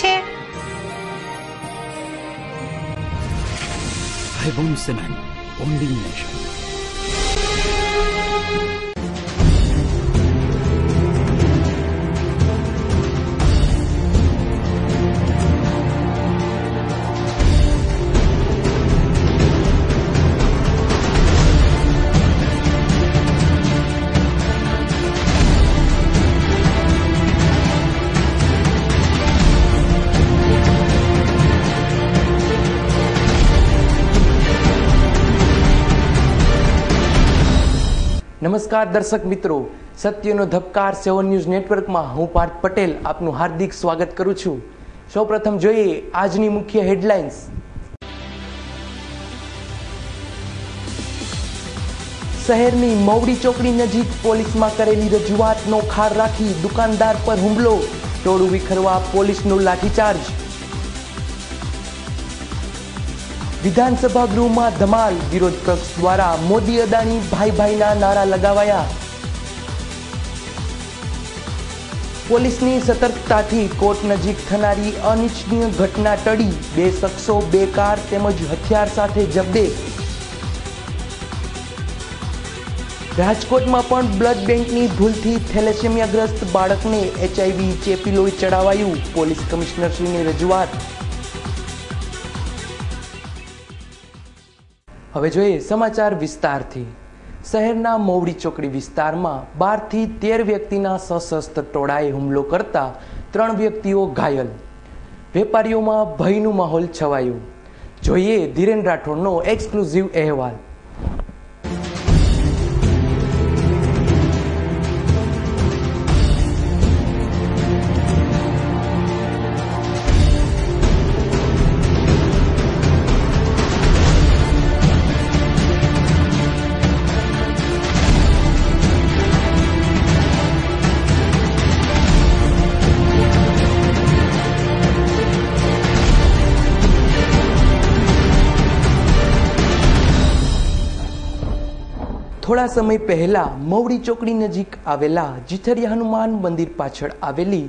છે? Hybon Cement, only nation. નમસ્કાર દર્શક મિત્રો, સત્યનો ધબકાર 7 ન્યૂઝ નેટવર્કમાં હું પાર્થ પટેલ આપનું હાર્દિક સ્વાગત કરું છું। સૌપ્રથમ જોઈએ આજની મુખ્ય હેડલાઇન્સ। શહેરની મવડી ચોકડી નજીક પોલીસમાં કરેલી રજૂઆતનો ખાર રાખી દુકાનદાર પર હુમલો, ટોળું વિખરવા પોલીસનો લાઠીચાર્જ। વિધાનસભા ગૃહમાં ધમાલ, વિરોધ પક્ષ દ્વારા મોદી અદાણી ભાઈ ભાઈના નારા લગાવાયા। પોલીસની સતર્કતાથી કોર્ટ નજીક થનારી અનિચ્છનીય ઘટના ટળી, 2 શખ્સો 2 કાર તેમજ હથિયાર સાથે જબ્દે। રાજકોટમાં પણ બ્લડ બેંકની ભૂલથી થેલેસેમિયાગ્રસ્ત બાળકને HIV ચેપી લોહી ચડાવાયું, પોલીસ કમિશનરશ્રીની રજૂઆત। હવે જોઈએ સમાચાર વિસ્તારથી। શહેરના મવડી ચોકડી વિસ્તારમાં 12 થી 13 વ્યક્તિના સશસ્ત્ર ટોળાએ હુમલો કરતા 3 વ્યક્તિઓ ઘાયલ, વેપારીઓમાં ભયનું માહોલ છવાયો। જોઈએ ધીરેન રાઠોડનો એક્સક્લુઝિવ અહેવાલ। થોડા સમય પહેલા મવડી ચોકડી નજીક આવેલા જીથરિયા હનુમાન મંદિર પાછળ આવેલી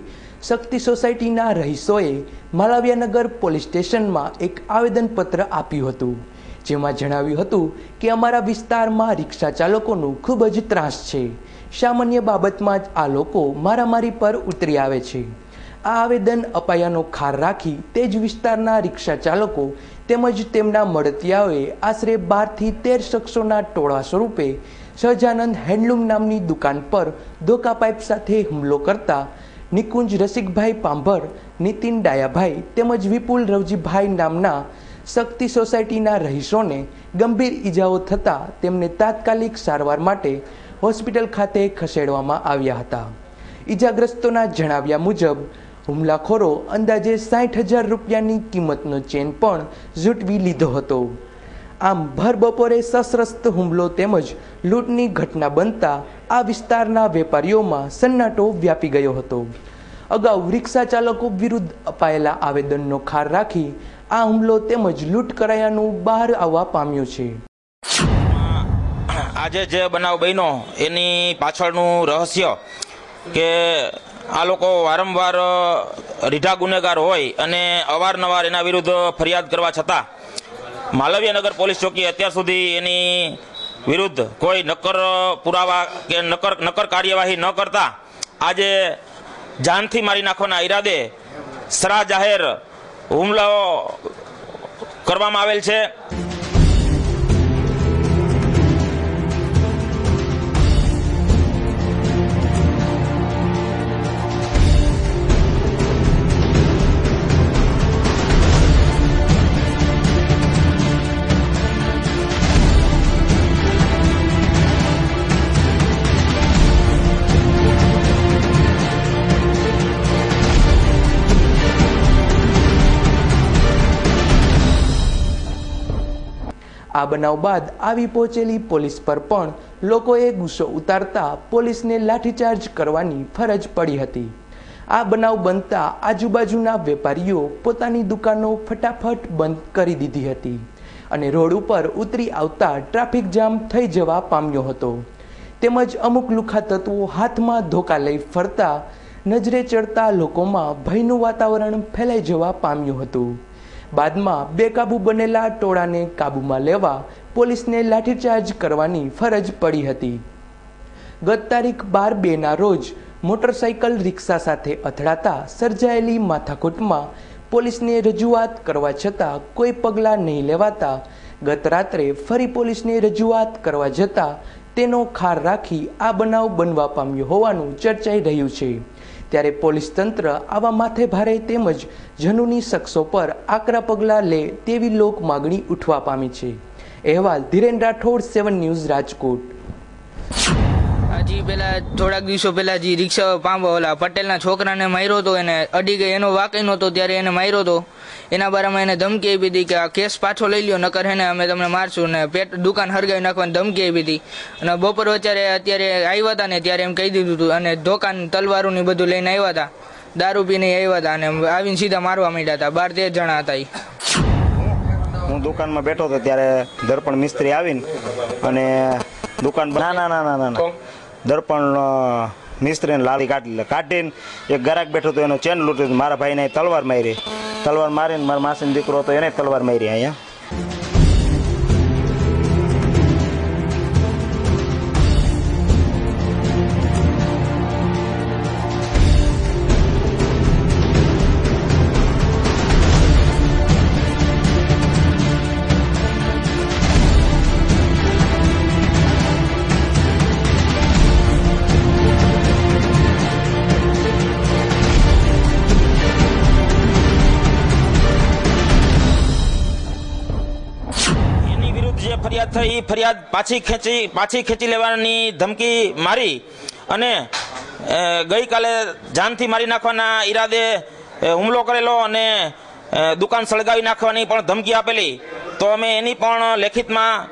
શક્તિ સોસાયટીના રહીશોએ માલવિયાનગર પોલીસ સ્ટેશનમાં એક આવેદનપત્ર આપ્યું હતું, જેમાં જણાવ્યું હતું કે અમારા વિસ્તારમાં રિક્ષા ચાલકોનું ખૂબ જ ત્રાસ છે। સામાન્ય બાબતમાં જ આ લોકો મારામારી પર ઉતરી આવે છે। આ આવેદન અપાયાનો ખાર રાખી તે જ વિસ્તારના રિક્ષા ચાલકો તેમજ તેમના મળતિયાઓએ આશરે 12 થી 13 શખ્સોના ટોળા સ્વરૂપે સહજાનંદ હેન્ડલૂમ નામની દુકાન પર ધોકા પાઇપ સાથે હુમલો કરતા નિકુંજ રસિકભાઈ પાંભર, નીતિન ડાયાભાઈ તેમજ વિપુલ રવજીભાઈ નામના શક્તિ સોસાયટીના રહીશોને ગંભીર ઈજાઓ થતાં તેમને તાત્કાલિક સારવાર માટે હોસ્પિટલ ખાતે ખસેડવામાં આવ્યા હતા। ઈજાગ્રસ્તોના જણાવ્યા મુજબ હુમલાખોરો અંદાજે 60,000 રૂપિયાની કિંમતનો ચેન પણ ઝૂંટવી લીધો હતો। આમ ભર બપોરે સશસ્ત્ર હુમલો તેમજ લૂંટની ઘટના બનતા આ વિસ્તારના વેપારીઓમાં સન્નાટો વ્યાપી ગયો હતો। અગાઉ રિક્ષા ચાલકો વિરુદ્ધ અપાયેલા આવેદનનો ખાર રાખી આ હુમલો તેમજ લૂંટ કરાયાનું બહાર આવવા પામ્યું છે। આજે જે બનાવ બન્યો એની પાછળનું રહસ્ય કે આ લોકો વારંવાર રીઢા ગુનેગાર હોય અને અવારનવાર એના વિરુદ્ધ ફરિયાદ કરવા છતાં માલવિયાનગર પોલીસ ચોકી અત્યાર સુધી એની વિરુદ્ધ કોઈ નક્કર પુરાવા કે નક્કર કાર્યવાહી ન કરતા આજે જાનથી મારી નાખવાના ઈરાદે સરા જાહેર હુમલો કરવામાં આવેલ છે। આ બનાવ બાદ આવી પહોંચેલી પોલીસ પર પણ લોકોએ ગુસ્સો ઉતારતા પોલીસને લાઠીચાર્જ કરવાની ફરજ પડી હતી। આ બનાવ બનતા આજુબાજુના વેપારીઓ પોતાની દુકાનો ફટાફટ બંધ કરી દીધી હતી અને રોડ ઉપર ઉતરી આવતા ટ્રાફિક જામ થઈ જવા પામ્યો હતો। તેમજ અમુક લુખા તત્વો હાથમાં ધોકા લઈ ફરતા નજરે ચડતા લોકોમાં ભયનું વાતાવરણ ફેલાઈ જવા પામ્યું હતું. બાદમાં બેકાબુ બનેલા ટોળાને કાબૂમાં લેવા પોલીસને લાઠીચાર્જ કરવાની ફરજ પડી હતી. ગત તારીખ 12/2ના રોજ મોટરસાઇકલ રિક્ષા સાથે અથડાતા સર્જાયેલી માથાકૂટમાં પોલીસને રજૂઆત કરવા છતાં કોઈ પગલાં નહીં લેવાતા ગત રાત્રે ફરી પોલીસને રજૂઆત કરવા જતાં તેનો ખાર રાખી આ બનાવ બનવા પામ્યો હોવાનું ચર્ચાઈ રહ્યું છે. ત્યારે પોલીસ તંત્ર આવા માથે ભારે તેમજ જનૂની શખ્સો પર આકરા પગલાં લે તેવી લોક માગણી ઉઠવા પામી છે. અહેવાલ ધીરેન રાઠોડ, 7 ન્યૂઝ, રાજકોટ. હજી પેલા થોડાક દિવસો પહેલા જે રિક્ષા ઓલા પટેલના છોકરાને માર્યો હતો, એને અડી ગઈ, એનો વાકઈ નહોતો ત્યારે એને માર્યો હતો. એના બારામાં એને ધમકી આપી હતી કે આ કેસ પાછો લઈ લ્યો, નકર હેને અમે તમને મારશું ને દુકાન હરગાવી નાખવાની ધમકી આપી હતી. અને બપોર અત્યારે આવ્યા હતા ને ત્યારે એમ કહી દીધું હતું અને દુકાન તલવારું ને બધું લઈને આવ્યા હતા, દારૂ પીને આવ્યા હતા અને આવીને સીધા મારવા માંડ્યા હતા. 12-13 જણા હતા. હું દુકાનમાં બેઠો હતો ત્યારે દર્પણ મિસ્ત્રી આવીને અને દુકાન ના દર્પણ મિસ્ત્રીને લારી કાઢીને એક ગ્રાહક બેઠો હતો એનો ચેન લૂંટ્યો. મારા ભાઈને તલવાર મારીને મારા માસીનો દીકરો હતો એને તલવાર મારી અહીંયા. ફરિયાદ થઈ, ફરિયાદ પાછી ખેંચી લેવાની ધમકી મારી અને ગઈકાલે જાનથી મારી નાખવાના ઈરાદે હુમલો કરેલો અને દુકાન સળગાવી નાખવાની પણ ધમકી આપેલી. તો અમે એની પણ લેખિતમાં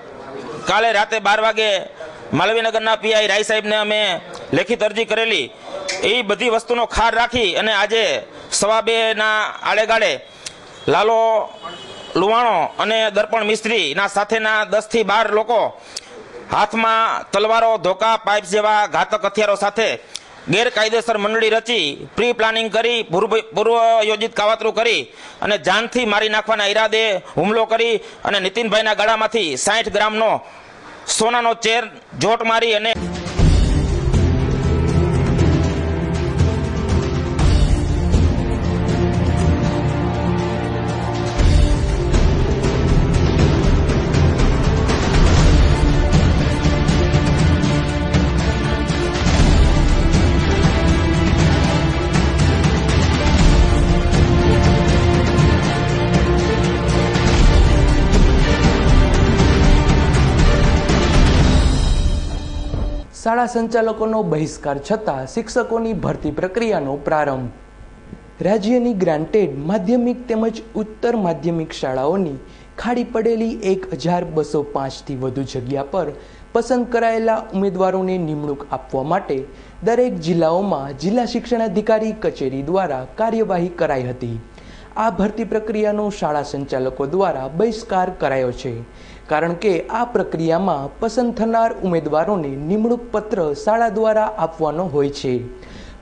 કાલે રાતે 12 વાગે માલવીનગરના પીઆઈ રાય સાહેબને અમે લેખિત અરજી કરેલી. એ બધી વસ્તુનો ખાર રાખી અને આજે 2:15ના આડેગાળે લાલો લુવાણો અને દર્પણ મિસ્ત્રીના સાથેના 10 થી 12 લોકો હાથમાં તલવારો, ધોકા, પાઇપ જેવા ઘાતક હથિયારો સાથે ગેરકાયદેસર મંડળી રચી પ્રી પ્લાનિંગ કરી પૂર્વ યોજિત કાવતરું કરી અને જાનથી મારી નાખવાના ઈરાદે હુમલો કરી અને નીતિનભાઈના ગળામાંથી 60 ગ્રામનો સોનાનો ચેર જોટ મારી અને શાળા સંચાલકોનો બહિષ્કાર છતાં શિક્ષકોની ભરતી પ્રક્રિયાનો પ્રારંભ. રાજ્યની ગ્રાન્ટેડ માધ્યમિક તેમજ ઉત્તર માધ્યમિક શાળાઓની ખાડી પડેલી 1205થી વધુ જગ્યા પર પસંદ કરાયેલા ઉમેદવારોને નિમણૂક આપવા માટે દરેક જિલ્લાઓમાં જિલ્લા શિક્ષણાધિકારી કચેરી દ્વારા કાર્યવાહી કરાઈ હતી. આ ભરતી પ્રક્રિયાનો શાળા સંચાલકો દ્વારા બહિષ્કાર કરાયો છે, કારણ કે આ પ્રક્રિયામાં પસંદ થનાર ઉમેદવારોને નિમણૂક પત્ર શાળા દ્વારા આપવાનો હોય છે,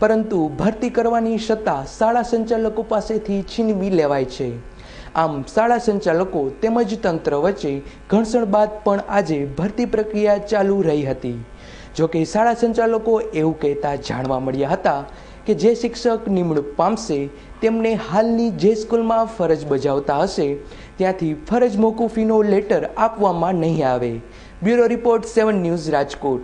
પરંતુ ભરતી કરવાની સત્તા શાળા સંચાલકો પાસેથી છીનવી લેવાય છે. આમ શાળા સંચાલકો તેમજ તંત્ર વચ્ચે ઘર્ષણ બાદ પણ આજે ભરતી પ્રક્રિયા ચાલુ રહી હતી. જોકે શાળા સંચાલકો એવું કહેતા જાણવા મળ્યા હતા કે જે શિક્ષક નિમણૂક પામશે તેમને હાલની જે સ્કૂલમાં ફરજ બજાવતા હશે ત્યાંથી ફરજ મોકૂફીનો લેટર આપવામાં નહીં આવે. Bureau report, 7 news, Rajkot.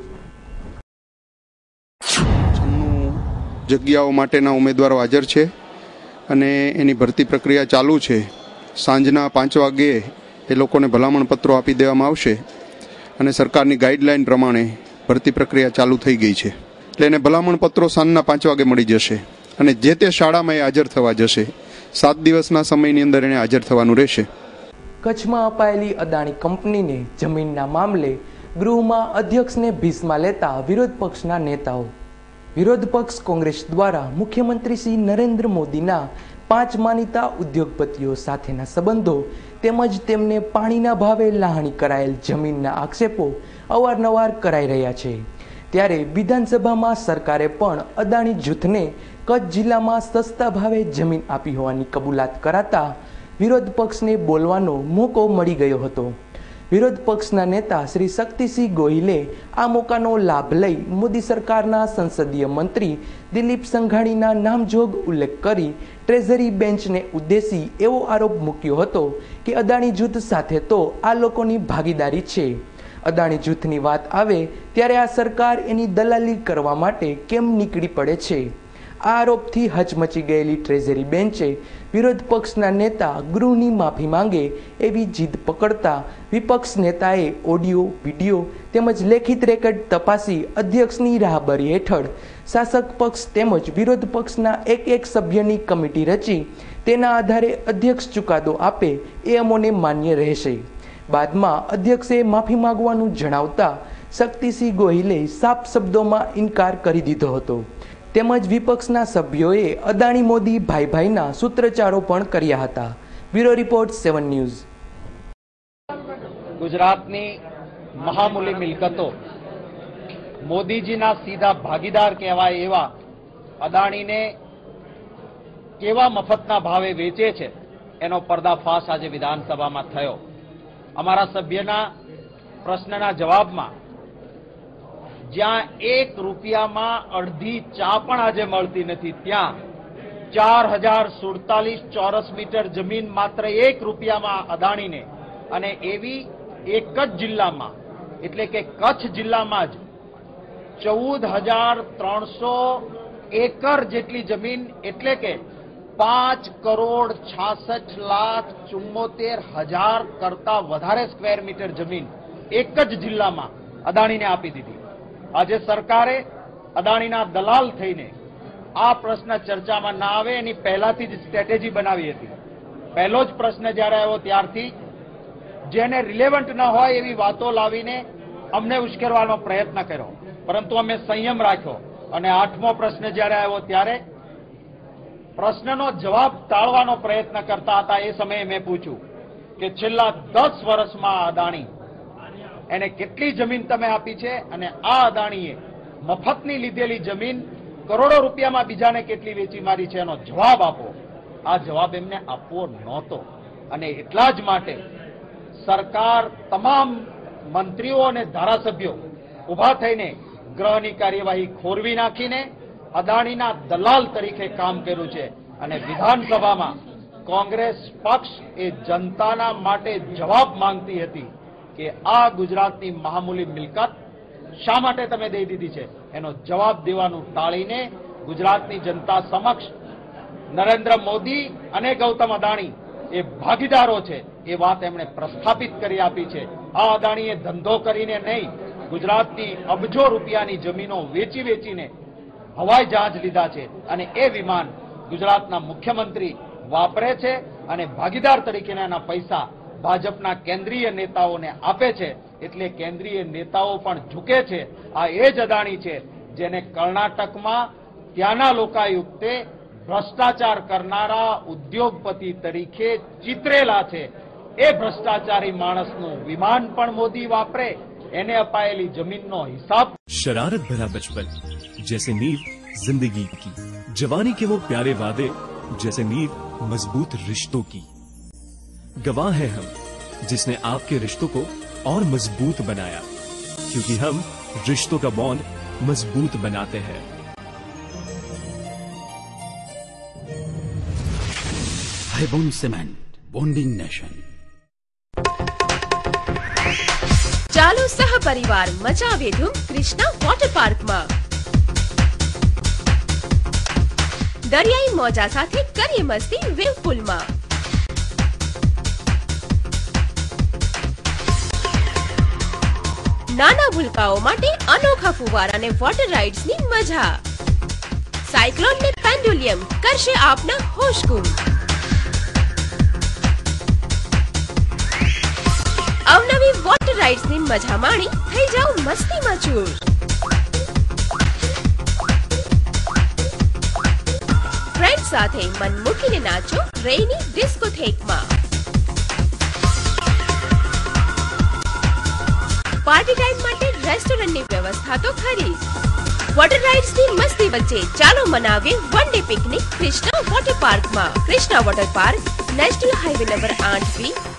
જગ્યાઓ માટેના ઉમેદવારો હાજર છે અને એની ભરતી પ્રક્રિયા ચાલુ છે. સાંજના 5 વાગ્યે એ લોકોને ભલામણ પત્રો આપી દેવામાં આવશે અને સરકારની ગાઈડલાઈન પ્રમાણે ભરતી પ્રક્રિયા ચાલુ થઈ ગઈ છે. એટલે એને ભલામણ પત્રો સાંજના 5 વાગે મળી જશે અને જે તે શાળામાં એ હાજર થવા જશે. 7 દિવસના સમયની અંદર એને હાજર થવાનું રહેશે. કચ્છમાં અપાયેલી અદાણી કંપનીને જમીનના મામલે ગૃહમાં અધ્યક્ષને ભીસમાં લેતા વિરોધ પક્ષના નેતાઓ. વિરોધ પક્ષ કોંગ્રેસ દ્વારા મુખ્યમંત્રી શ્રી નરેન્દ્ર મોદીના 5 માનીતા ઉદ્યોગપતિઓ સાથેના સંબંધો તેમજ તેમને પાણીના ભાવે લાહણી કરાયેલ જમીનના આક્ષેપો અવારનવાર કરાઈ રહ્યા છે. ત્યારે વિધાનસભામાં સરકારે પણ અદાણી જૂથને કચ્છ જિલ્લામાં સસ્તા ભાવે જમીન આપી હોવાની કબૂલાત કરાતા વિરોધ પક્ષને બોલવાનો મોકો મળી ગયો હતો. વિરોધ પક્ષના નેતા શ્રી શક્તિસિંહ ગોહિલે આ મોકાનો લાભ લઈ મોદી સરકારના સંસદીય મંત્રી દિલીપ સંઘાણીના નામજોગ ઉલ્લેખ કરી ટ્રેઝરી બેન્ચને ઉદ્દેશી એવો આરોપ મૂક્યો હતો કે અદાણી જૂથ સાથે તો આ લોકોની ભાગીદારી છે. અદાણી જૂથની વાત આવે ત્યારે આ સરકાર એની દલાલી કરવા માટે કેમ નીકળી પડે છે? આ આરોપથી હચમચી ગયેલી ટ્રેઝરી બેન્ચે વિરોધ પક્ષના નેતા ગૃહની માફી માંગે એવી જીદ પકડતા વિપક્ષ નેતાએ ઓડિયો, વિડીયો તેમજ લેખિત રેકોર્ડ તપાસી અધ્યક્ષની રાહબરી હેઠળ શાસક પક્ષ તેમજ વિરોધ પક્ષના એક સભ્યની કમિટી રચી તેના આધારે અધ્યક્ષ ચુકાદો આપે એ અમોને માન્ય રહેશે. બાદમાં અધ્યક્ષે માફી માંગવાનું જણાવતા શક્તિસિંહ ગોહિલે સાફ શબ્દોમાં ઇનકાર કરી દીધો હતો. તેમજ વિપક્ષના સભ્યોએ અદાણી મોદી ભાઈ ભાઈના સૂત્રોચ્ચારો પણ કર્યા હતા. Bureau report 7 news. ગુજરાતની મહામૂલી મિલકતો મોદીજીના સીધા ભાગીદાર કહેવાય એવા અદાણીને કેવા મફતના ભાવે વેચે છે એનો પર્દાફાશ આજે વિધાનસભામાં થયો. અમારા સભ્યના પ્રશ્નના જવાબમાં જ્યાં 1 રૂપિયામાં અડધી ચા પણ આજે મળતી નથી ત્યાં 4047 ચોરસ મીટર જમીન માત્ર 1 રૂપિયામાં અદાણીને, અને એવી એક જ જિલ્લામાં એટલે કે કચ્છ જિલ્લામાં જ 14,300 એકર જેટલી જમીન એટલે કે 5,66,74,000 કરતા વધારે સ્ક્વેર મીટર જમીન એક જ જિલ્લામાં અદાણીને આપી દીધી. આજે સરકારે અદાણીના દલાલ થઈને આ પ્રશ્ન ચર્ચામાં ના આવે એની પહેલાથી જ સ્ટ્રેટેજી બનાવી હતી. પહેલો જ પ્રશ્ન જ્યારે આવ્યો ત્યારથી જેને રિલેવન્ટ ન હોય એવી વાતો લાવીને અમને ઉશ્કેરવાનો પ્રયત્ન કર્યો, પરંતુ અમે સંયમ રાખ્યો અને 8મો પ્રશ્ન જ્યારે આવ્યો ત્યારે પ્રશ્નનો જવાબ ટાળવાનો પ્રયત્ન કરતા હતા. એ સમયે મેં પૂછ્યું કે છેલ્લા 10 વર્ષમાં અદાણી એને કેટલી જમીન તમે આપી છે અને આ અદાણીએ મફતની લીધેલી જમીન કરોડો રૂપિયામાં બીજાને કેટલી વેચી મારી છે એનો જવાબ આપો. આ જવાબ એમને આપવો નહોતો અને એટલા જ માટે સરકાર તમામ મંત્રીઓ અને ધારાસભ્યો ઉભા થઈને ગૃહની કાર્યવાહી ખોરવી નાખીને અદાણીના દલાલ તરીકે કામ કર્યું છે. અને વિધાનસભામાં કોંગ્રેસ પક્ષ એ જનતાના માટે જવાબ માંગતી હતી કે આ ગુજરાતની મહામૂલી મિલકત શા માટે તમે દઈ દીધી છે એનો જવાબ દેવાનું ટાળીને ગુજરાતની જનતા સમક્ષ નરેન્દ્ર મોદી અને ગૌતમ અદાણી એ ભાગીદારો છે એ વાત એમણે પ્રસ્થાપિત કરી આપી છે. આ અદાણીએ ધંધો કરીને નહીં, ગુજરાતની અબજો રૂપિયાની જમીનો વેચી વેચીને હવાઈ જહાજ લીધા છે અને એ વિમાન ગુજરાતના મુખ્યમંત્રી વાપરે છે અને ભાગીદાર તરીકેના એના પૈસા ભાજપના કેન્દ્રીય નેતાઓને આપે છે. એટલે કેન્દ્રીય નેતાઓ પણ ઝૂકે છે. આ એ જ અદાણી છે જેને કર્ણાટકમાં ત્યાંના લોકાયુક્તે ભ્રષ્ટાચાર કરનારા ઉદ્યોગપતિ તરીકે ચિતરેલા છે. એ ભ્રષ્ટાચારી માણસનું વિમાન પણ મોદી વાપરે, એને અપાયેલી જમીનનો હિસાબ. शरारत भरा बचपन जैसे नींव जिंदगी की, जवानी के वो प्यारे वादे जैसे नींव मजबूत रिश्तों की. गवाह है हम जिसने आपके रिश्तों को और मजबूत बनाया, क्योंकि हम रिश्तों का बॉन्ड मजबूत बनाते हैं. Haibon Cement, bonding nation. ચાલો સહપરિવાર મચાવે ધૂમ કૃષ્ણા વોટર પાર્કમાં. દરિયાઈ મોજા સાથે કરીએ મસ્તી વેવ પુલમાં. નાના ભૂલકાઓ માટે અનોખા ફુવારા અને વોટર રાઇડ્સની મજા. સાયક્લોન ને પેન્ડુલિયમ કરશે આપના હોશ ગુમ. અવનવી વોટર રાઇડ્સની મજા માણી થઈ જાઓ મસ્તીમાં ચૂર. ફ્રેન્ડ સાથે મન મૂકીને નાચો રેની ડિસ્કોથેકમાં. પાર્ટી ટાઈમ માટે રેસ્ટોરન્ટ રેસ્ટોરન્ટની વ્યવસ્થા તો ખરી જ. વોટર રાઇડ્સની મસ્તી વચ્ચે ચાલો મનાવીએ one day picnic Krishna water પાર્કમાં. Krishna water park national highway number 8B,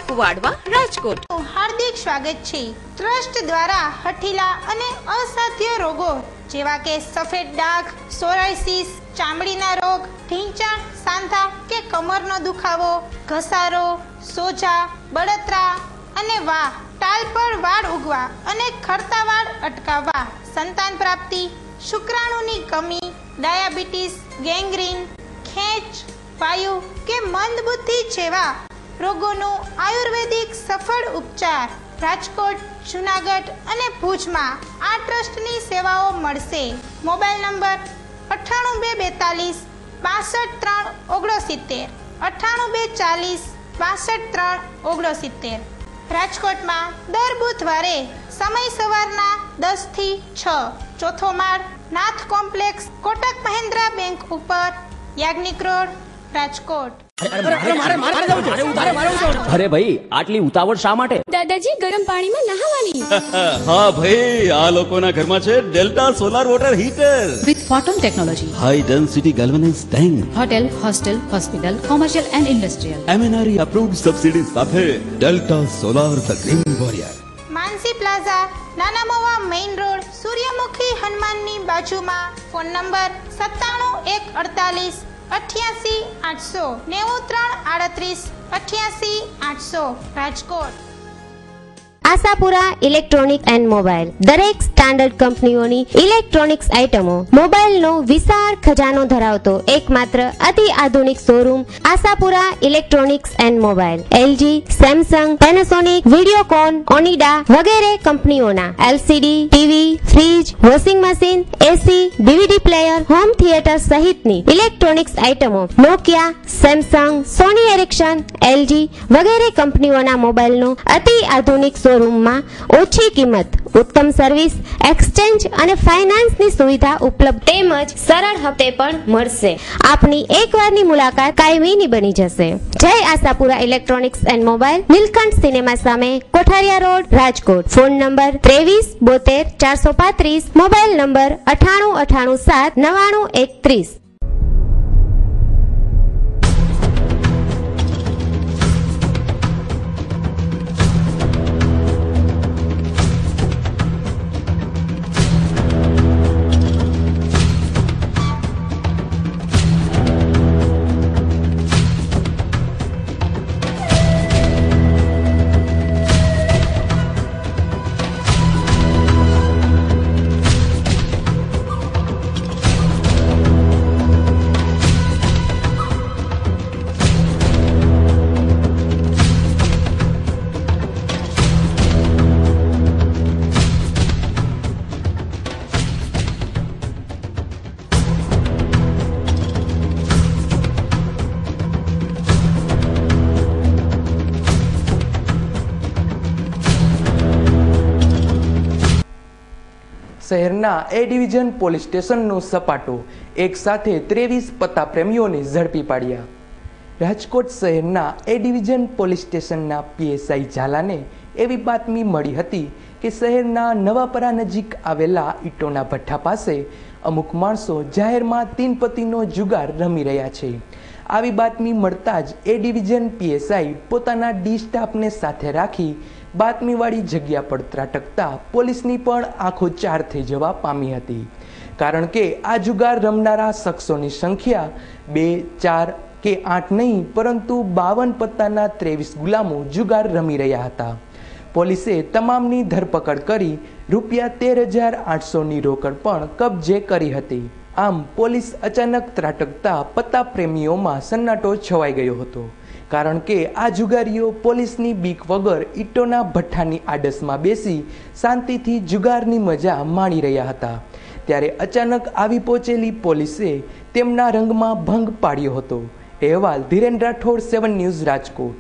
Kuvadva, Rajkot. હાર્દિક સ્વાગત છે. ટ્રસ્ટ દ્વારા હઠીલા અને અસાધ્ય રોગો જેવા કે સફેદ ડાઘ, સોરાયસિસ, ચામડીના રોગ, ઢીંચણ, સાંધા કે કમરનો દુખાવો, ઘસારો, સોજા, બળતરા અને ટાલ પર વાળ ઉગવા અને ખરતા વાળ અટકાવવા, સંતાન પ્રાપ્તિ, શુક્રાણુની કમી, ડાયાબિટીસ, ગેંગ્રીન, ખેંચ, વાયુ કે મંદબુદ્ધિ જેવા રોગોનું આયુર્વેદિક સફળ ઉપચાર રાજકોટ, જુનાગઢ અને ભુજમાં આ ટ્રસ્ટની સેવાઓ મળશે. Mobile number 98242 65369, 98240 65369. રાજકોટમાં દર બુધવારે સમય સવારના 10 થી 6. ચોથો માળ, નાથ કોમ્પ્લેક્સ, કોટક મહિન્દ્રા બેંક ઉપર, યાજ્ઞિક રોડ, રાજકોટ. અરે ભાઈ આટલી ઉતાવળ શા માટે? દાદાજી ગરમ પાણીમાં નહાવાની. હા ભાઈ, આ લોકોના ઘરમાં છે Delta solar water heater with photon technology, high density galvanise tank, hotel, hostel, hospital, commercial and industrial, MNRE approved subsidy સાથે Delta solar the green warrior. Mansi plaza, Nana Mava main road, Suryamukhi હનુમાનની બાજુમાં. Phone number 97 148 88 800 93 38 800, Rajkot. Ashapura electronic and mobile દરેક standard કંપનીઓની electronics આઇટમો, મોબાઈલનો વિશાળ ખજાનો ધરાવતો એકમાત્ર અતિ આધુનિક showroom Ashapura electronics and mobile. LG, Samsung, Panasonic, Videocon, Onida વગેરે કંપનીઓના LCD, TV, fridge, washing machine, AC, DVD player, home theatre સહિતની ઇલેક્ટ્રોનિક્સ આઇટમો નોકિયા, સેમસંગ, સોની એરિક્સન, LG વગેરે કંપનીઓના મોબાઈલનો અતિ આધુનિક શોરૂમમાં ઓછી કિંમત, ઉત્તમ સર્વિસ, એક્સચેન્જ અને ફાઇનાન્સની સુવિધા ઉપલબ્ધ તેમજ સરળ હપ્તે પણ મળશે. આપની એકવારની મુલાકાત કાયમીની બની જશે. Jai Ashapura electronics and mobile, Neelkanth cinema સામે, Kotharia road, Rajkot. Phone number 23 72 435, mobile number 98 98 7 99 31. શહેરના એ ડિવિઝન પોલીસ સ્ટેશનનો સપાટો, એક સાથે 23 પત્તા પ્રેમીઓને ઝડપી પાડ્યા. રાજકોટ શહેરના એ ડિવિઝન પોલીસ સ્ટેશનના PSI ઝાલાને એવી બાતમી મળી હતી કે શહેરના નવાપરા નજીક આવેલા ઈટોના ભઠ્ઠા પાસે અમુક માણસો જાહેરમાં 3 પત્તીનો જુગાર રમી રહ્યા છે. આવી બાતમી મળતા જ એ ડિવિઝન PSI પોતાના ડી સ્ટાફને સાથે રાખી બાતમીવાળી જગ્યા પર ત્રાટકતા પોલીસની પણ આંખો ચાર થઈ જવા પામી હતી. કારણ કે આ જુગાર રમનારા શખ્સોની સંખ્યા 2, 4 કે 8 નહીં, પરંતુ 52 પત્તાના 23 ગુલામો જુગાર રમી રહ્યા હતા. પોલીસે તમામની ધરપકડ કરી ₹13,800ની રોકડ પણ કબજે કરી હતી. આમ પોલીસ અચાનક ત્રાટકતા પત્તા પ્રેમીઓમાં સન્નાટો છવાઈ ગયો હતો. કારણ કે આ જુગારીઓ પોલીસની બીક વગર ઈટોના ભઠ્ઠાની આડસમાં બેસી શાંતિથી જુગારની મજા માણી રહ્યા હતા. ત્યારે અચાનક આવી પહોંચેલી પોલીસે તેમના રંગમાં ભંગ પાડ્યો હતો. અહેવાલ ધીરેન રાઠોડ, 7 ન્યૂઝ, રાજકોટ.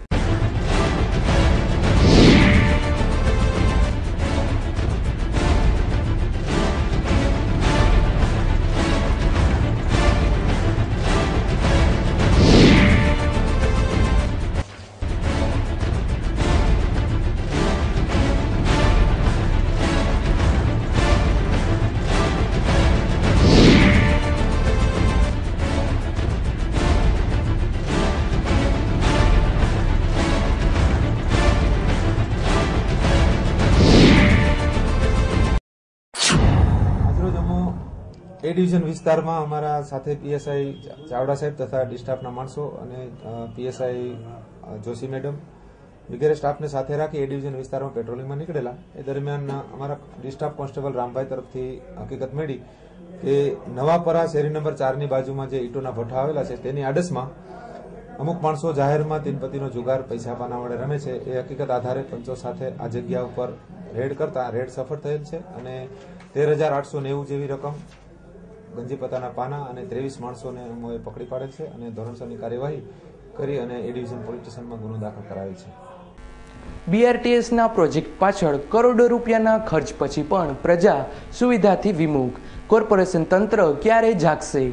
એ ડિવિઝન વિસ્તારમાં અમારા સાથે પીએસઆઈ ચાવડા સાહેબ તથા ડી સ્ટાફના માણસો અને પીએસઆઈ જોશી મેડમ વગેરે સ્ટાફને સાથે રાખી એ ડિવિઝન વિસ્તારમાં પેટ્રોલિંગમાં નીકળેલા. એ દરમિયાન અમારા ડી સ્ટાફ કોન્સ્ટેબલ રામભાઈ તરફથી હકીકત મળી કે નવાપરા શેરી નંબર 4ની બાજુમાં જે ઈંટોના ભઠ્ઠા આવેલા છે તેની આડસમાં અમુક માણસો જાહેરમાં તીનપતિનો જુગાર પૈસા આપવાના વડે રમે છે. એ હકીકત આધારે પંચો સાથે આ જગ્યા ઉપર રેડ કરતા રેડ સફળ થયેલ છે અને 13,890 જેવી રકમ, ગંજીપતાના પાના અને 23 માણસોને અમોએ પકડી પાડેલ છે અને ધોરણસરની કાર્યવાહી કરી અને એ ડિવિઝન પોલીસ સ્ટેશનમાં ગુનો દાખલ કરાવેલ છે. બીઆરટીએસના પ્રોજેક્ટ પાછળ કરોડો રૂપિયાના ખર્ચ પછી પણ પ્રજા સુવિધાથી વિમુખ. કોર્પોરેશન તંત્ર ક્યારે જાગશે?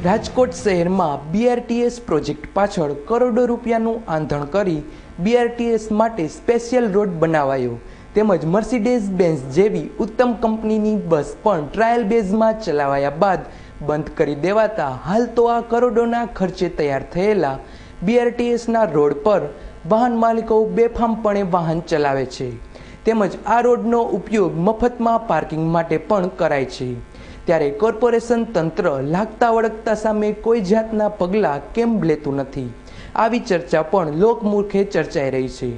રાજકોટ શહેરમાં બીઆરટીએસ પ્રોજેક્ટ પાછળ કરોડો રૂપિયાનું આંધણ કરી બીઆરટીએસ માટે સ્પેશિયલ રોડ બનાવાયો. તેમજ મર્સિડીઝ બેન્ઝ જેવી ઉત્તમ કંપનીની બસ પણ ટ્રાયલ બેઝમાં ચલાવાયા બાદ બંધ કરી દેવાતા હાલ તો આ કરોડોના ખર્ચે તૈયાર થયેલા બીઆરટીએસના રોડ પર વાહન માલિકો બેફામપણે વાહન ચલાવે છે. તેમજ આ રોડનો ઉપયોગ મફતમાં પાર્કિંગ માટે પણ કરાય છે. ત્યારે કોર્પોરેશન તંત્ર લાગતા વળગતા સામે કોઈ જાતના પગલાં કેમ લેતું નથી? આવી ચર્ચા પણ લોકમુખે ચર્ચાઈ રહી છે.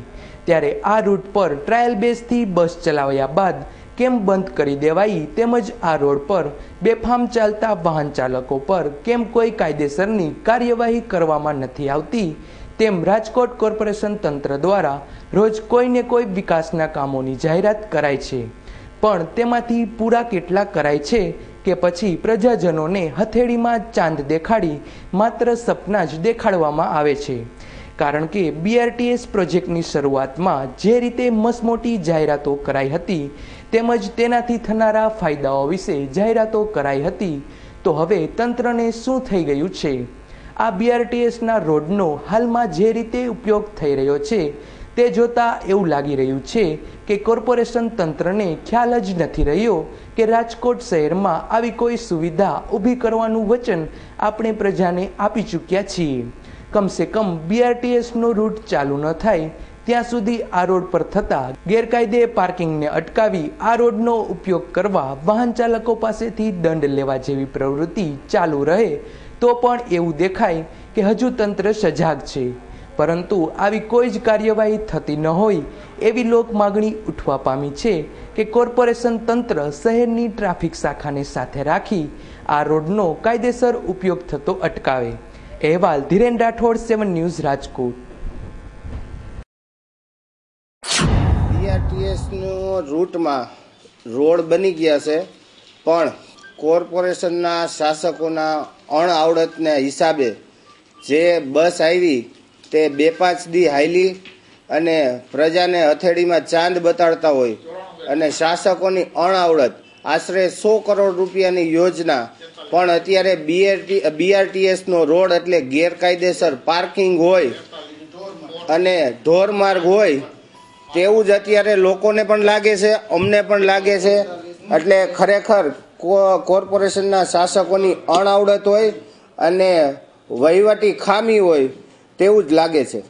ત્યારે આ રૂટ પર ટ્રાયલ બેઝથી બસ ચલાવ્યા બાદ કેમ બંધ કરી દેવાઈ તેમજ આ રોડ પર બેફામ ચાલતા વાહન ચાલકો પર કેમ કોઈ કાયદેસરની કાર્યવાહી કરવામાં નથી આવતી તેમ રાજકોટ કોર્પોરેશન તંત્ર દ્વારા રોજ કોઈને કોઈ વિકાસના કામોની જાહેરાત કરાય છે. પણ તેમાંથી પૂરા કેટલા કરાય છે કે પછી પ્રજાજનોને હથેળીમાં ચાંદ દેખાડી માત્ર સપના જ દેખાડવામાં આવે છે? કારણ કે બીઆરટીએસ પ્રોજેક્ટની શરૂઆતમાં જે રીતે મસમોટી જાહેરાતો કરાઈ હતી તેમજ તેનાથી થનારા ફાયદાઓ વિશે જાહેરાતો કરાઈ હતી, તો હવે તંત્રને શું થઈ ગયું છે? આ બીઆરટીએસના રોડનો હાલમાં જે રીતે ઉપયોગ થઈ રહ્યો છે તે જોતા એવું લાગી રહ્યું છે કે કોર્પોરેશન તંત્રને ખ્યાલ જ નથી રહ્યો કે રાજકોટ શહેરમાં આવી કોઈ સુવિધા ઊભી કરવાનું વચન આપણે પ્રજાને આપી ચૂક્યા છીએ. કમસે કમ બીઆરટીએસનો રૂટ ચાલુ ન થાય ત્યાં સુધી આ રોડ પર થતા ગેરકાયદે પાર્કિંગને અટકાવી આ રોડનો ઉપયોગ કરવા વાહન ચાલકો પાસેથી દંડ લેવા જેવી પ્રવૃત્તિ ચાલુ રહે તો પણ એવું દેખાય કે હજુ તંત્ર સજાગ છે. પરંતુ આવી કોઈ જ કાર્યવાહી થતી ન હોય એવી લોક માગણી ઉઠવા પામી છે કે કોર્પોરેશન તંત્ર શહેરની ટ્રાફિક શાખાને સાથે રાખી આ રોડનો કાયદેસર ઉપયોગ થતો અટકાવે. અહેવાલ ધીરેન રાઠોડ, 7 ન્યૂઝ, રાજકોટ. બીઆરટીએસનો રૂટમાં રોડ બની ગયા છે પણ કોર્પોરેશનના શાસકોના અણઆવડતના હિસાબે જે બસ આવી તે 2-5 દી હાઈલી અને પ્રજાને હથેળીમાં ચાંદ બતાડતા હોય અને શાસકોની અણઆવડત આશરે 100 કરોડ રૂપિયાની યોજના પણ અત્યારે બીઆરટીએસનો રોડ એટલે ગેરકાયદેસર પાર્કિંગ હોય અને ઢોરમાર્ગ હોય તેવું જ અત્યારે લોકોને પણ લાગે છે, અમને પણ લાગે છે. એટલે ખરેખર કોર્પોરેશનના શાસકોની અણઆવડત હોય અને વહીવટી ખામી હોય તેવું જ લાગે છે.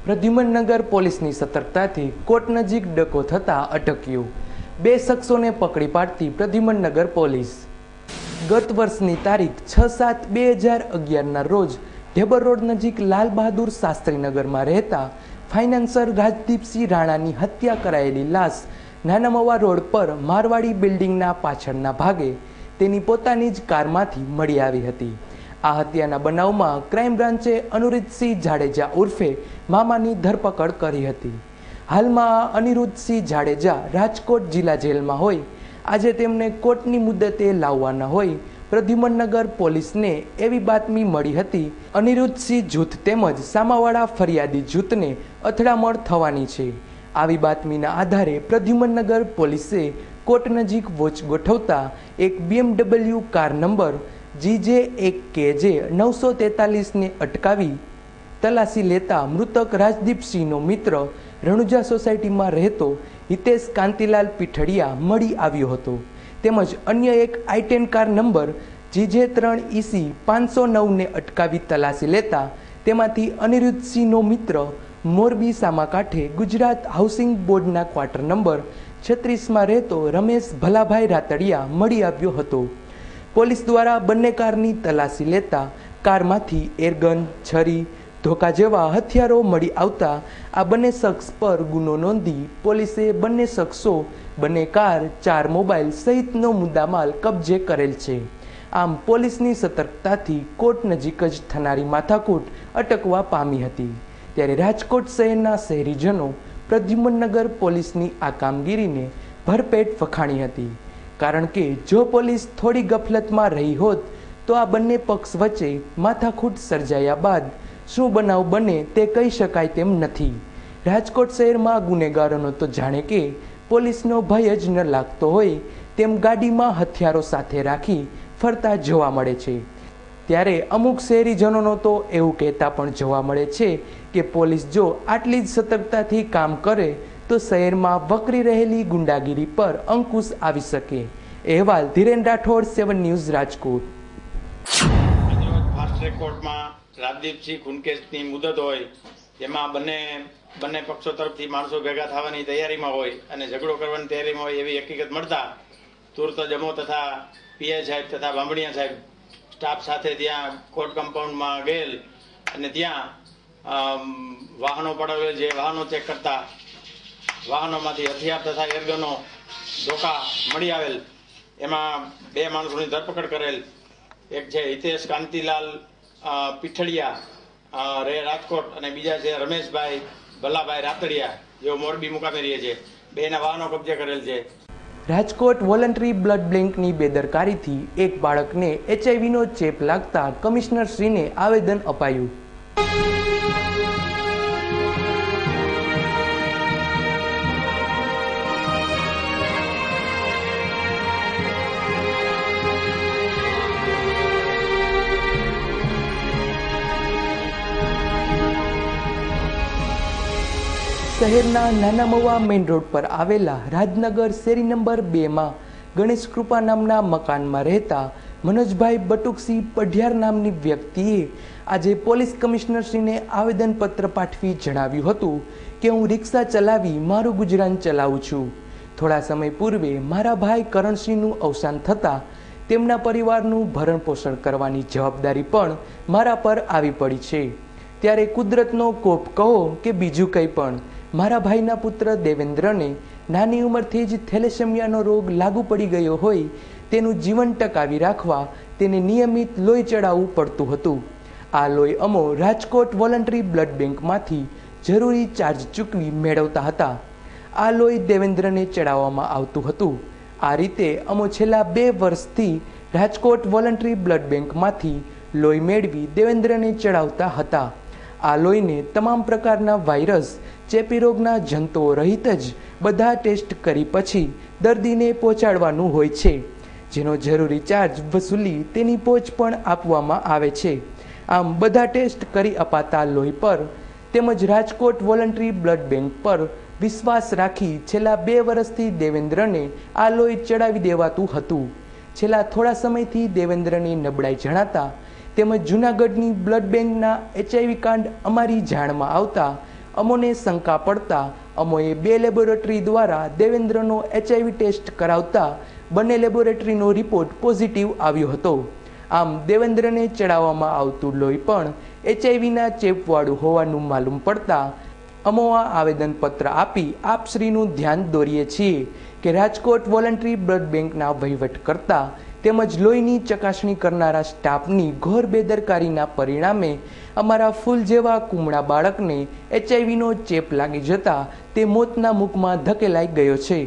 પ્રદ્યુમનનગર પોલીસની સતર્કતાથી કોટ નજીક ડકો થતા અટક્યું. 2 શખ્સોને પકડી પાડતી પ્રદ્યુમનનગર પોલીસ. ગત વર્ષની તારીખ 6/7/2011ના રોજ ઢેબર રોડ નજીક લાલ બહાદુર શાસ્ત્રીનગરમાં રહેતા ફાઇનાન્સર રાજદીપસિંહ રાણાની હત્યા કરાયેલી લાશ નાના મવા રોડ પર મારવાડી બિલ્ડિંગના પાછળના ભાગે તેની પોતાની જ કારમાંથી મળી આવી હતી. આ હત્યાના બનાવમાં ક્રાઇમ બ્રાન્ચે અનિરુદ્ધસિંહ જાડેજા ઉર્ફે મામાની ધરપકડ કરી હતી. હાલમાં અનિરુદ્ધસિંહ જાડેજા રાજકોટ જિલ્લા જેલમાં હોય. આજે તેમને કોર્ટની મુદતે લાવવાના હોય પ્રદ્યુમનનગર પોલીસને એવી બાતમી મળી હતી. અનિરુદ્ધસિંહ જૂથ તેમજ સામાવાળા ફરિયાદી જૂથને અથડામણ થવાની છે. આવી બાતમીના આધારે પ્રદ્યુમનનગર પોલીસે કોર્ટ નજીક વોચ ગોઠવતા એક BMW કાર નંબર GJ1KJ 943ને અટકાવી તલાશી લેતા મૃતક રાજદીપસિંહનો મિત્ર રણુજા સોસાયટીમાં રહેતો હિતેશ કાંતિલાલ પીઠડિયા મળી આવ્યો હતો. તેમજ અન્ય એક I10 કાર નંબર GJ3EC 509ને અટકાવી તલાશી લેતા તેમાંથી અનિરુદ્ધસિંહનો મિત્ર મોરબી સામાકાંઠે ગુજરાત હાઉસિંગ બોર્ડના ક્વાર્ટર નંબર 36માં રહેતો રમેશ ભલાભાઈ રાતડિયા મળી આવ્યો હતો. પોલીસ દ્વારા બંને કારની તલાશી લેતા કારમાંથી એરગન, છરી, ધોકા જેવા હથિયારો મળી આવતા આ બંને શખ્સ પર ગુનો નોંધી પોલીસે બંને શખ્સો, બંને કાર, 4 મોબાઈલ સહિતનો મુદ્દામાલ કબજે કરેલ છે. આમ પોલીસની સતર્કતાથી કોર્ટ નજીક જ થનારી માથાકૂટ અટકવા પામી હતી. ત્યારે રાજકોટ શહેરના શહેરીજનો પ્રદ્યુમનનગર પોલીસની આ કામગીરીને ભરપેટ વખાણી હતી. કારણ કે જો પોલીસ થોડી ગફલતમાં રહી હોત તો આ બંને પક્ષ વચ્ચે માથાકૂટ સર્જાયા બાદ શું બનાવ બને તે કહી શકાય તેમ નથી. રાજકોટ શહેરમાં ગુનેગારોનો તો જાણે કે પોલીસનો ભય જ ન લાગતો હોય તેમ ગાડીમાં હથિયારો સાથે રાખી ફરતા જોવા મળે છે. ત્યારે અમુક શહેરીજનોનો તો એવું કહેતા પણ જોવા મળે છે કે પોલીસ જો આટલી જ સતર્કતાથી કામ કરે તો શહેરમાં વકરી રહેલી ગુંડાગીરી પર અંકુશ આવી શકે. અહેવાલ Dhiren Rathod, 7 news, Rajkot. Fast track કોર્ટમાં રાજદીપસિંહ ખૂનકેસની મુદત હોય જેમાં બંને પક્ષો તરફથી માણસો ભેગા થવાની તૈયારીમાં હોય અને ઝઘડો કરવાની તૈયારીમાં હોય એવી હકીકત મળતા તુરત જમો તથા PI સાહેબ તથા બામણીયા સાહેબ સ્ટાફ સાથે ત્યાં કોર્ટ કમ્પાઉન્ડમાં ગયેલ અને ત્યાં વાહનો પડાવેલ જે વાહનો ચેક કરતા વાહનોમાંથી હથિયાર તથા એરગનો, ધોકા મળી આવેલ. એમાં 2 માણસોની ધરપકડ કરેલ. એક છે હિતેશ કાંતિલાલ પીઠડિયા રે રાજકોટ અને બીજા છે રમેશભાઈ ભલાભાઈ રાતડિયા જેઓ મોરબી મુકામે રહે છે. 2ના વાહનો કબજે કરેલ છે. રાજકોટ વોલન્ટરી બ્લડ બેંકની બેદરકારીથી એક બાળકને HIV નો ચેપ લાગતા કમિશનરશ્રીને આવેદન અપાયું. શહેરના નાના મવા મેઇન રોડ પર આવેલા રાજનગર શેરી નંબર 2માં ગણેશ કૃપા નામના મકાનમાં રહેતા મનોજભાઈ બટુકસિંહ પઢિયાર નામની વ્યક્તિએ આજે પોલીસ કમિશનરશ્રીને આવેદનપત્ર પાઠવી જણાવ્યું હતું કે હું રિક્ષા ચલાવી મારું ગુજરાન ચલાવું છું. થોડા સમય પૂર્વે મારા ભાઈ કરણસિંહનું અવસાન થતાં તેમના પરિવારનું ભરણ પોષણ કરવાની જવાબદારી પણ મારા પર આવી પડી છે. ત્યારે કુદરતનો કોપ કહો કે બીજું કંઈ પણ મારા ભાઈના પુત્ર દેવેન્દ્રને નાની ઉંમરથી જ થેલેસેમિયાનો રોગ લાગુ પડી ગયો હોય તેનું જીવન ટકાવી રાખવા તેને નિયમિત લોહી ચડાવવું પડતું હતું. આ લોહી અમો રાજકોટ વોલન્ટરી બ્લડ બેંકમાંથી જરૂરી ચાર્જ ચૂકવી મેળવતા હતા. આ લોહી દેવેન્દ્રને ચડાવવામાં આવતું હતું. આ રીતે અમો છેલ્લા 2 વર્ષથી રાજકોટ વોલન્ટરી બ્લડ બેંકમાંથી લોહી મેળવી દેવેન્દ્રને ચડાવતા હતા. આ લોહીને તમામ પ્રકારના વાયરસ, ચેપી રોગના જંતુઓ રહિત જ બધા ટેસ્ટ કરી પછી દર્દીને પહોંચાડવાનું હોય છે, જેનો જરૂરી ચાર્જ વસૂલી તેની પહોંચ પણ આપવામાં આવે છે. આમ બધા ટેસ્ટ કરી અપાતા લોહી પર તેમજ રાજકોટ વોલન્ટરી બ્લડ બેંક પર વિશ્વાસ રાખી છેલ્લા 2 વર્ષથી દેવેન્દ્રને આ લોહી ચડાવી દેવાતું હતું. છેલ્લા થોડા સમયથી દેવેન્દ્રની નબળાઈ જણાતા તેમજ જૂનાગઢની બ્લડ બેંકના HIV કાંડ અમારી જાણમાં આવતા અમોને શંકા પડતા અમોએ 2 લેબોરેટરી દ્વારા દેવેન્દ્રનો HIV ટેસ્ટ કરાવતા બંને લેબોરેટરીનો રિપોર્ટ પોઝિટિવ આવ્યો હતો. આમ દેવેન્દ્રને ચડાવવામાં આવતું લોહી પણ HIVના ચેપવાળું હોવાનું માલુમ પડતા અમો આ આવેદનપત્ર આપી આપશ્રીનું ધ્યાન દોરીએ છીએ કે રાજકોટ વોલન્ટરી બ્લડ બેંકના વહીવટ કરતા તેમજ લોહીની ચકાસણી કરનારા સ્ટાફની ઘોર બેદરકારીના પરિણામે અમારા ફૂલ જેવા કુમળા બાળકને HIVનો ચેપ લાગી જતા તે મોતના મુખમાં ધકેલાઈ ગયો છે.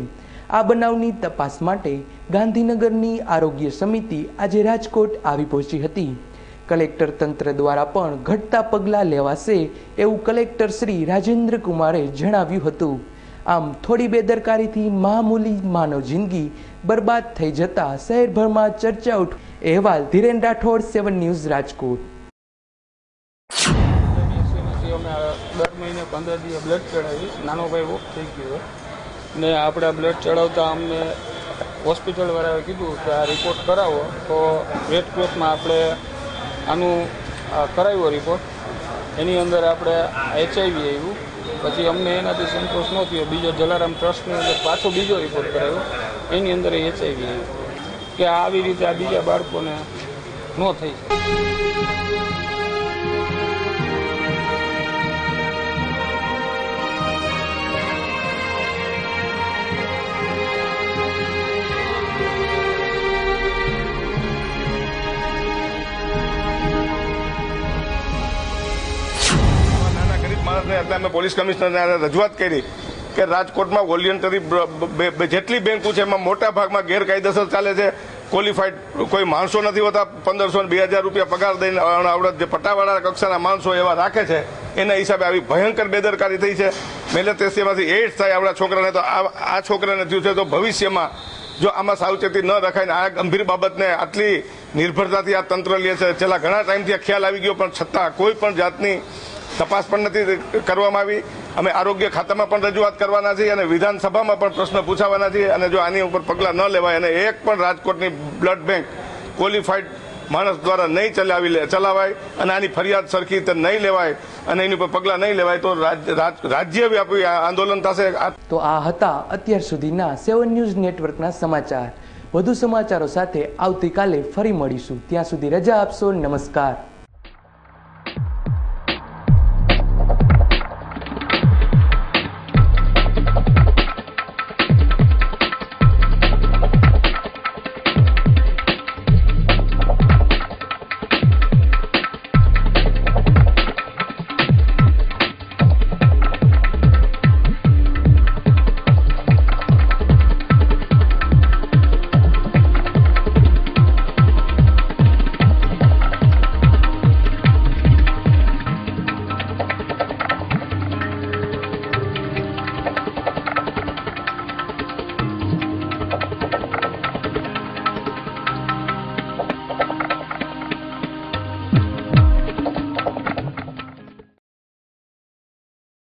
આ બનાવની તપાસ માટે ગાંધીનગરની આરોગ્ય સમિતિ આજે રાજકોટ આવી પહોંચી હતી. કલેક્ટર તંત્ર દ્વારા પણ ઘટતા પગલાં લેવાશે એવું કલેક્ટર શ્રી રાજેન્દ્ર કુમારે જણાવ્યું હતું. આમ થોડી બેદરકારીથી મામૂલી માનવ જિંદગી બરબાદ થઈ જતા શહેરભરમાં ચર્ચા ઉઠ. અહેવાલ ધીરેન રાઠોડ, 7 ન્યૂઝ, રાજકોટ. દર મહિને 15 દિવસ બ્લડ ચડાવી, નાનો ભાઈ ઓફ થઈ ગયો ને આપણે બ્લડ ચડાવતા અમને હોસ્પિટલવાળાએ કીધું કે આ રિપોર્ટ કરાવો, તો રેડ ક્રોસમાં આપણે આનું કરાવ્યો રિપોર્ટ. એની અંદર આપણે HIV આવ્યું. પછી અમને એનાથી સંતોષ ન થયો, બીજો જલારામ ટ્રસ્ટની અંદર પાછો બીજો રિપોર્ટ કરાવ્યો, એની અંદર HIV આવ્યું. કે આવી રીતે આ બીજા બાળકોને ન થઈ શકે. અમે પોલીસ કમિશનરને રજૂઆત કરી કે રાજકોટમાં વોલિયન્ટરી જેટલી બેંકો છે એમાં મોટા ભાગમાં ગેરકાયદેસર ચાલે છે. ક્વોલિફાઈડ કોઈ માણસો નથી હોતા, 1500 ને 2000 રૂપિયા પગાર દઈને આવડત જે પટ્ટાવાળા કક્ષાના માણસો એવા રાખે છે. એના હિસાબે આવી ભયંકર બેદરકારી થઈ છે. મેલેથેસિયામાંથી એઇડ્સ થાય આપણા છોકરાને, તો આ છોકરાને થયું છે. તો ભવિષ્યમાં જો આમાં સાવચેતી ન રખાય ને આ ગંભીર બાબતને આટલી નિર્ભરતાથી આ તંત્ર લે છે, છેલ્લા ઘણા ટાઈમથી ખ્યાલ આવી ગયો પણ છતાં કોઈ પણ જાતની તપાસ પણ નથી કરવામાં આવી. અમે આરોગ્ય ખાતામાં પણ રજૂઆત કરવાના છીએ અને વિધાનસભામાં પણ પ્રશ્ન પૂછાવાના છીએ. અને જો આની ઉપર પગલાં ન લેવાય અને એક પણ રાજકોટની બ્લડ બેંક ક્વોલિફાઈડ માણસ દ્વારા નહીં ચલાવાય અને આની ફરિયાદ સરખી રીતે નહીં લેવાય અને એની ઉપર પગલાં નહીં લેવાય તો રાજ્યવ્યાપી આંદોલન થશે. તો આ હતા અત્યાર સુધીના 7 ન્યૂઝ નેટવર્કના સમાચાર. વધુ સમાચારો સાથે આવતીકાલે ફરી મળીશું. ત્યાં સુધી રજા આપશો. નમસ્કાર.